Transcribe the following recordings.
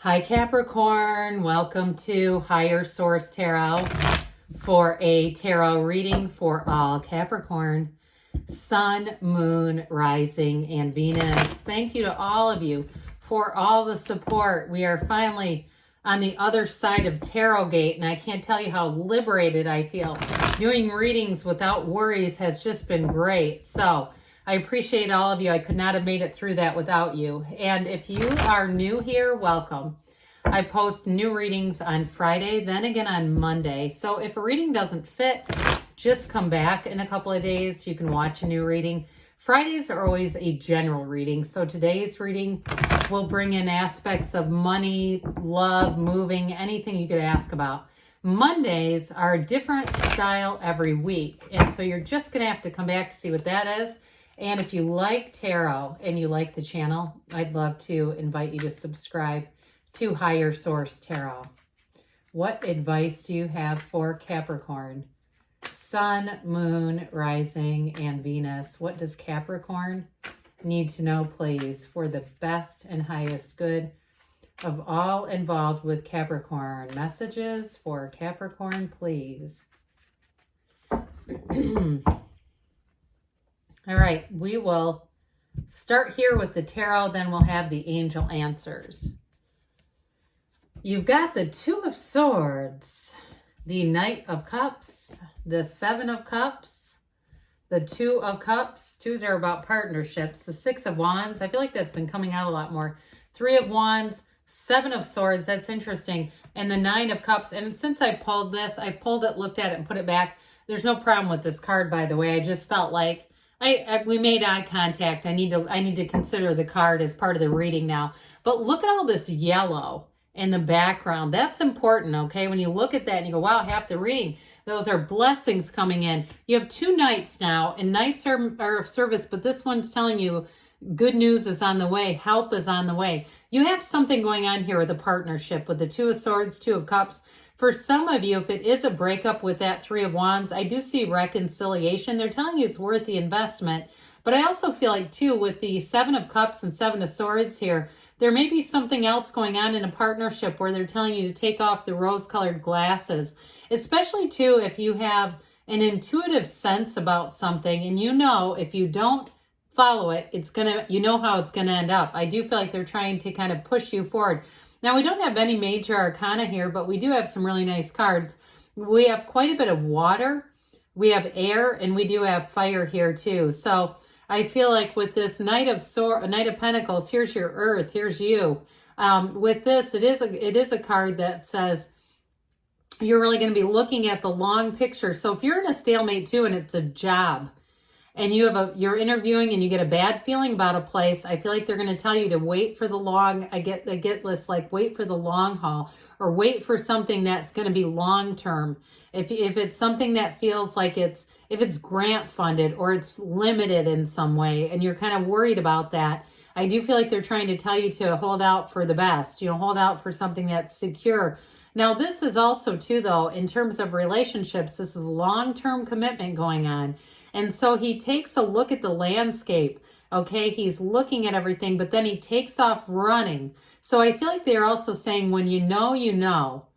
Hi Capricorn, welcome to Higher Source Tarot for a tarot reading for all Capricorn, Sun, Moon, Rising, and Venus. Thank you to all of you for all the support. We are finally on the other side of Tarot Gate, and I can't tell you how liberated I feel. Doing readings without worries has just been great. So I appreciate all of you. I could not have made it through that without you. And if you are new here, welcome. I post new readings on Friday, then again on Monday. So if a reading doesn't fit, just come back in a couple of days. You can watch a new reading. Fridays are always a general reading. So today's reading will bring in aspects of money, love, moving, anything you could ask about. Mondays are a different style every week. And so you're just going to have to come back to see what that is. And if you like tarot and you like the channel, I'd love to invite you to subscribe to Higher Source Tarot. What advice do you have for Capricorn? Sun, Moon, Rising, and Venus. What does Capricorn need to know, please, for the best and highest good of all involved with Capricorn? Messages for Capricorn, please. All right, we will start here with the tarot, then we'll have the angel answers. You've got the Two of Swords, the Knight of Cups, the Seven of Cups, the Two of Cups. Twos are about partnerships. The Six of Wands, I feel like that's been coming out a lot more. Three of Wands, Seven of Swords, that's interesting. And the Nine of Cups. And since I pulled this, I pulled it, looked at it, and put it back. There's no problem with this card, by the way. I just felt like we made eye contact. I need to consider the card as part of the reading now. But look at all this yellow in the background. That's important, okay? When you look at that and you go, wow, half the reading, those are blessings coming in. You have two knights now, and knights are of service, but this one's telling you good news is on the way. Help is on the way. You have something going on here with a partnership with the Two of Swords, Two of Cups. For some of you, if it is a breakup with that Three of Wands, I do see reconciliation. They're telling you it's worth the investment. But I also feel like, too, with the Seven of Cups and Seven of Swords here, there may be something else going on in a partnership where they're telling you to take off the rose-colored glasses, especially, too, if you have an intuitive sense about something and you know if you don't follow it, you know how it's gonna end up. I do feel like they're trying to kind of push you forward. Now, we don't have any major arcana here, but we do have some really nice cards. We have quite a bit of water, we have air, and we do have fire here too. So I feel like with this Knight of Pentacles, here's your earth, here's you. With this, it is a card that says you're really going to be looking at the long picture. So if you're in a stalemate too, and it's a job, and you're interviewing and you get a bad feeling about a place, I feel like they're going to tell you to wait for the long, I get this, like wait for the long haul, or wait for something that's going to be long term. If it's something that feels like if it's grant funded or it's limited in some way and you're kind of worried about that, I do feel like they're trying to tell you to hold out for the best, hold out for something that's secure. Now, this is also too, though, in terms of relationships, this is long-term commitment going on. And so he takes a look at the landscape, okay? He's looking at everything, but then he takes off running. So I feel like they're also saying when you know, you know.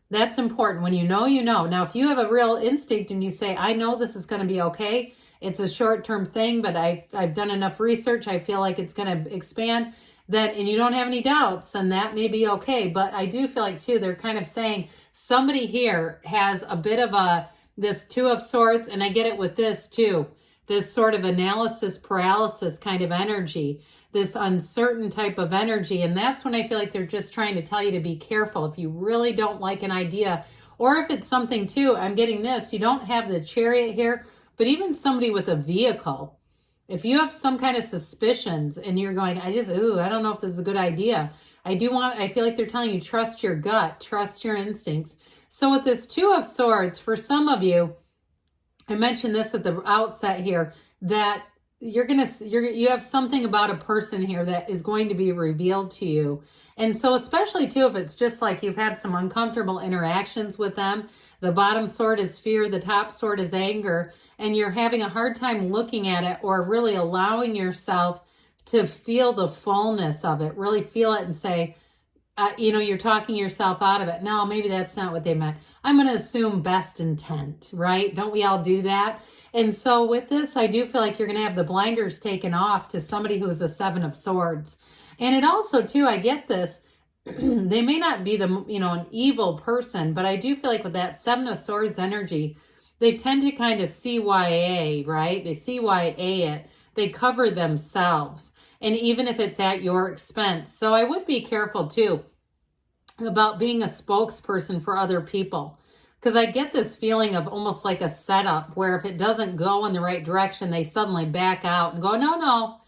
That's important. When you know, you know. Now, if you have a real instinct and you say, I know this is going to be okay, it's a short-term thing, but I've done enough research, I feel like it's going to expand, and you don't have any doubts, then that may be okay. But I do feel like, too, they're kind of saying somebody here has a bit of this Two of Swords, and I get it with this too, this sort of analysis paralysis kind of energy, this uncertain type of energy. And that's when I feel like they're just trying to tell you to be careful. If you really don't like an idea, or if it's something too, I'm getting this, you don't have the Chariot here, but even somebody with a vehicle, if you have some kind of suspicions and you're going, I don't know if this is a good idea. I feel like they're telling you, trust your gut, trust your instincts. So with this Two of Swords, for some of you, I mentioned this at the outset here, that you have something about a person here that is going to be revealed to you. And so especially too, if it's just like you've had some uncomfortable interactions with them, the bottom sword is fear, the top sword is anger, and you're having a hard time looking at it or really allowing yourself to feel the fullness of it, really feel it and say, you're talking yourself out of it. No, maybe that's not what they meant. I'm going to assume best intent, right? Don't we all do that? And so with this, I do feel like you're going to have the blinders taken off to somebody who is a Seven of Swords. And it also, too, I get this, they may not be an evil person, but I do feel like with that Seven of Swords energy, they tend to kind of CYA, right? They CYA it. They cover themselves. And even if it's at your expense. So I would be careful too about being a spokesperson for other people. Because I get this feeling of almost like a setup where if it doesn't go in the right direction, they suddenly back out and go, no,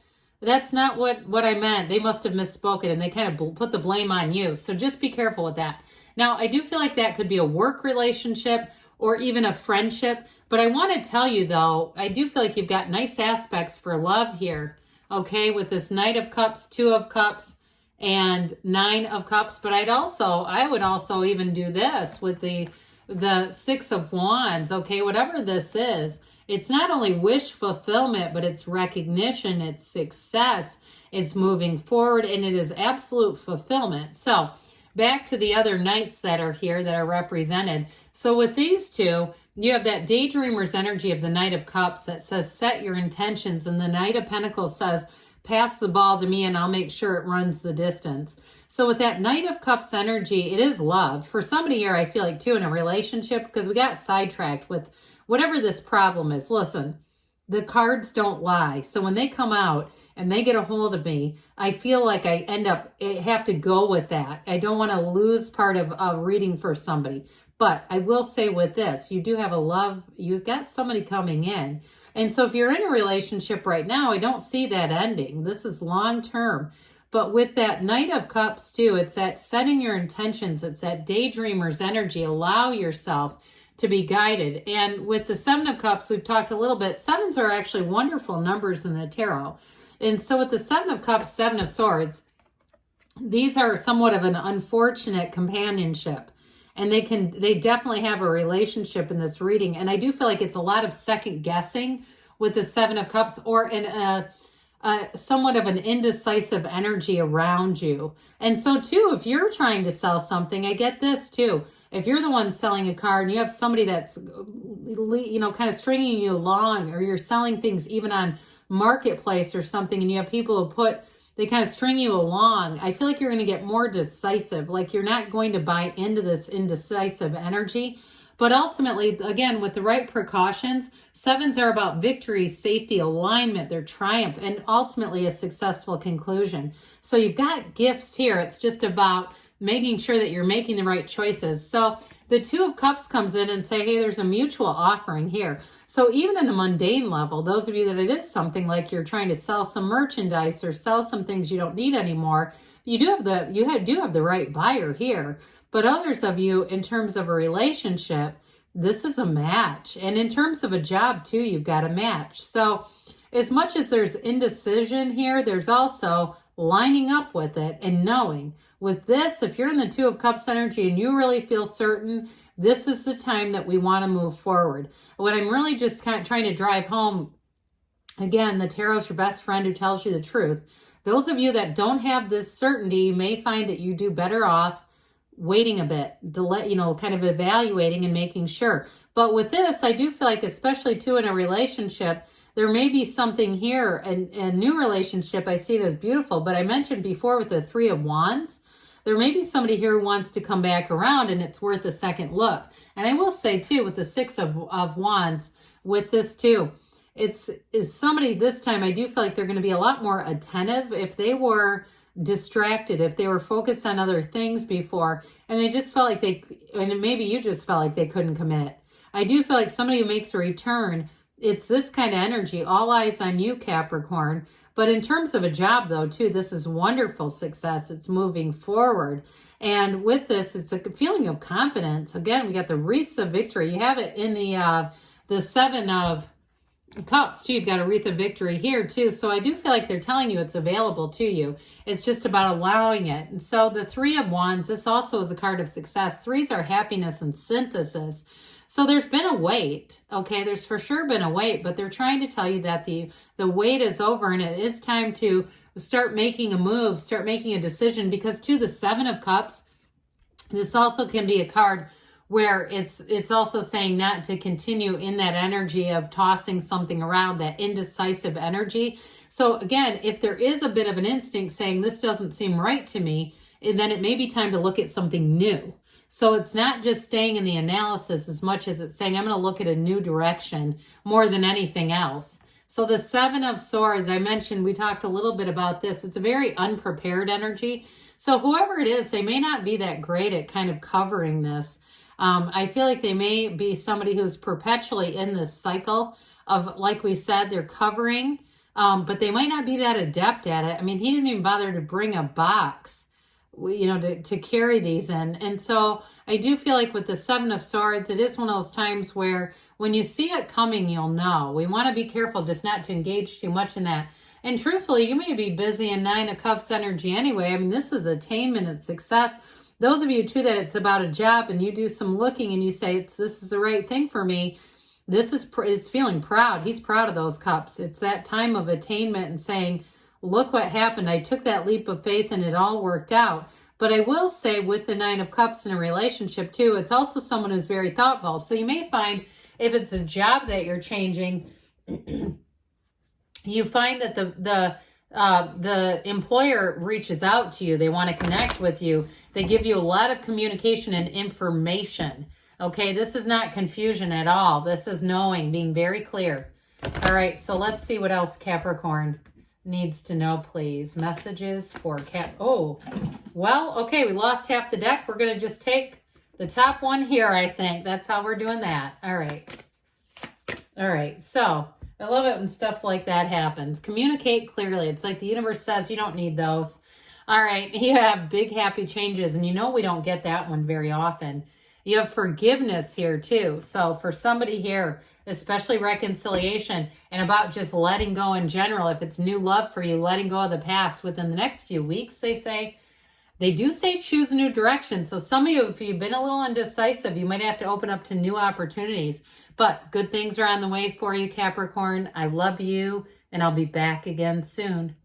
that's not what I meant. They must have misspoken, and they kind of put the blame on you. So just be careful with that. Now, I do feel like that could be a work relationship or even a friendship. But I want to tell you, though, I do feel like you've got nice aspects for love here. Okay, with this Knight of Cups, Two of Cups, and Nine of Cups. But I would also even do this with the Six of Wands. Okay, whatever this is, it's not only wish fulfillment, but it's recognition, it's success, it's moving forward, and it is absolute fulfillment. So back to the other knights that are here that are represented. So with these two, you have that daydreamer's energy of the Knight of Cups that says, set your intentions. And the Knight of Pentacles says, pass the ball to me and I'll make sure it runs the distance. So with that Knight of Cups energy, it is love. For somebody here, I feel like too, in a relationship, because we got sidetracked with whatever this problem is. Listen, the cards don't lie. So when they come out and they get a hold of me, I feel like I have to go with that. I don't want to lose part of a reading for somebody. But I will say with this, you do have you've got somebody coming in. And so if you're in a relationship right now, I don't see that ending. This is long term. But with that Knight of Cups too, it's that setting your intentions. It's that daydreamer's energy. Allow yourself to be guided. And with the Seven of Cups, we've talked a little bit. Sevens are actually wonderful numbers in the tarot. And so with the Seven of Cups, Seven of Swords, these are somewhat of an unfortunate companionship. And they definitely have a relationship in this reading. And I do feel like it's a lot of second guessing with the Seven of Cups, or somewhat of an indecisive energy around you. And so too, if you're trying to sell something, I get this too. If you're the one selling a car and you have somebody that's, kind of stringing you along, or you're selling things even on Marketplace or something, and you have people who they kind of string you along, I feel like you're going to get more decisive. Like you're not going to buy into this indecisive energy. But ultimately, again, with the right precautions, sevens are about victory, safety, alignment, their triumph, and ultimately a successful conclusion. So you've got gifts here. It's just about making sure that you're making the right choices. So the Two of Cups comes in and say, hey, there's a mutual offering here. So even in the mundane level, those of you that it is something like you're trying to sell some merchandise or sell some things you don't need anymore, you do have the right buyer here. But others of you, in terms of a relationship, this is a match. And in terms of a job too, you've got a match. So as much as there's indecision here, there's also lining up with it and knowing. With this, if you're in the Two of Cups energy and you really feel certain, this is the time that we want to move forward. What I'm really just kind of trying to drive home, again, the tarot's your best friend who tells you the truth. Those of you that don't have this certainty, you may find that you do better off waiting a bit, kind of evaluating and making sure. But with this, I do feel like, especially too in a relationship, there may be something here, a new relationship. I see it as beautiful, but I mentioned before with the Three of Wands, there may be somebody here who wants to come back around and it's worth a second look. And I will say too, with the Six of Wands, with this too, it's somebody this time, I do feel like they're going to be a lot more attentive. If they were distracted, if they were focused on other things before, and they just felt like and maybe you just felt like they couldn't commit. I do feel like somebody who makes a return, it's this kind of energy, all eyes on you, Capricorn. But in terms of a job, though, too, this is wonderful success. It's moving forward. And with this, it's a feeling of confidence. Again, we got the wreaths of victory. You have it in the Seven of Cups, too. You've got a wreath of victory here, too. So I do feel like they're telling you it's available to you. It's just about allowing it. And so the Three of Wands, this also is a card of success. Threes are happiness and synthesis. So there's been a wait, okay? There's for sure been a wait, but they're trying to tell you that the wait is over and it is time to start making a move, start making a decision, because to the Seven of Cups, this also can be a card where it's also saying not to continue in that energy of tossing something around, that indecisive energy. So again, if there is a bit of an instinct saying this doesn't seem right to me, then it may be time to look at something new. So it's not just staying in the analysis as much as it's saying I'm going to look at a new direction more than anything else. So the Seven of Swords, I mentioned, we talked a little bit about this. It's a very unprepared energy. So whoever it is, they may not be that great at kind of covering this. I feel like they may be somebody who's perpetually in this cycle of, like we said, they're covering, but they might not be that adept at it. I mean, he didn't even bother to bring a box, you know, to carry these in. And so I do feel like with the Seven of Swords, it is one of those times where when you see it coming, you'll know. We want to be careful just not to engage too much in that. And truthfully, you may be busy in Nine of Cups energy anyway. I mean, this is attainment and success. Those of you too that it's about a job and you do some looking and you say, this is the right thing for me. This is feeling proud. He's proud of those cups. It's that time of attainment and saying, look what happened. I took that leap of faith and it all worked out. But I will say with the Nine of Cups in a relationship too, it's also someone who's very thoughtful. So you may find if it's a job that you're changing, you find that the employer reaches out to you. They want to connect with you. They give you a lot of communication and information. Okay, this is not confusion at all. This is knowing, being very clear. All right, so let's see what else Capricorn needs to know, please. Messages for Oh, well, okay, we lost half the deck. We're going to just take the top one here, I think. That's how we're doing that. All right. All right, so I love it when stuff like that happens. Communicate clearly. It's like the universe says you don't need those. All right, you have big happy changes, and you know we don't get that one very often. You have forgiveness here too. So for somebody here, especially reconciliation and about just letting go in general, if it's new love for you, letting go of the past within the next few weeks, they do say choose a new direction. So some of you, if you've been a little indecisive, you might have to open up to new opportunities. But good things are on the way for you, Capricorn. I love you, and I'll be back again soon.